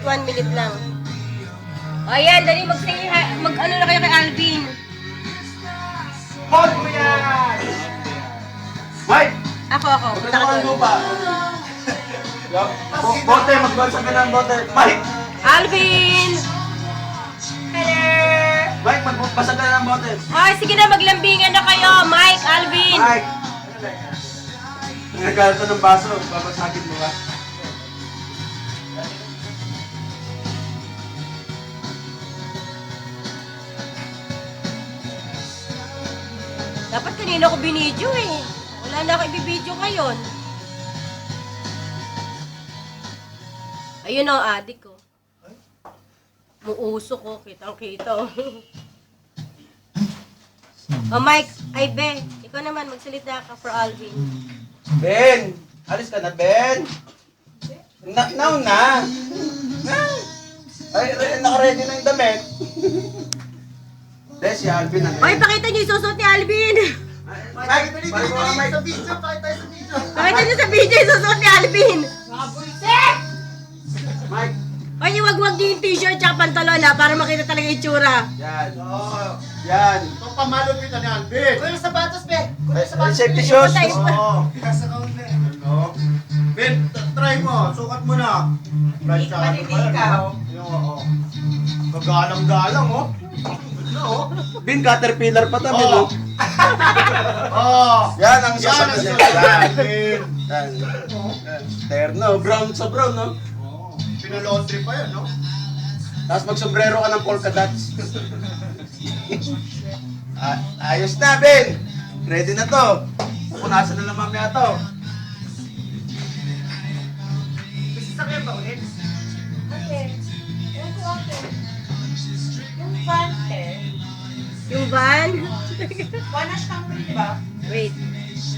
Just 1 minute lang. Ayan, dali mag-ano na kayo kay Alvin. Hold mo yan! Mike! Ako. Punta ka ng lupa. Bote, mag-balsa ka ng bote. Mike! Alvin! Hello! Mike, magbasa ka ng bote. Ay, sige na, maglambingan na kayo. Mike, Alvin! Mike! Nagkalito ng baso, babasagin mo ba? Dapat kanina ko binidyo eh. Wala na ako ibibidyo ngayon. Ayun o, adik ko. Muuso ko, kitang-kita. Mike, ay Be, ikaw naman, magsalita ka for Alvin. Ben! Alis ka na, Ben! Now na! Ay, naka-ready na yung damit. Des, si Alvin na. Hoy, pakita niyo yung susunod ni Alvin! Mike, balik mo nga, Mike. Pakita niyo sa video yung susunod ni Alvin! Mike, Hoy, wag niyo yung t-shirt tsaka pantalon ha, para makita talaga yung itsura. yan. Yan. Ito pamalupit na ni Alvin. Kuya yung sapatos, be. Safety shoes. Oo. Nasa kaunti. Ano? Ben, try mo. Sukat mo na. Right sa akin pala, no? Yung, oo. Gagalang-galang, oh. Ano, oh? Bin, caterpillar pa tabi, Oo. no? Oo. Yan ang Yan susunod ang niya. susunod ni Yan. Alvin. Yan. Terno, brown sa brown, no? Oo. Pinalaundry pa yan, no? Tapos magsombrero ka ng polka dots. Ayos na, Ben! Ready na to. Pupunasan na lang mamaya to. Sasakyan ba ulit? Okay. Yung van, eh. Yung van? Wanash company, di ba? Wait.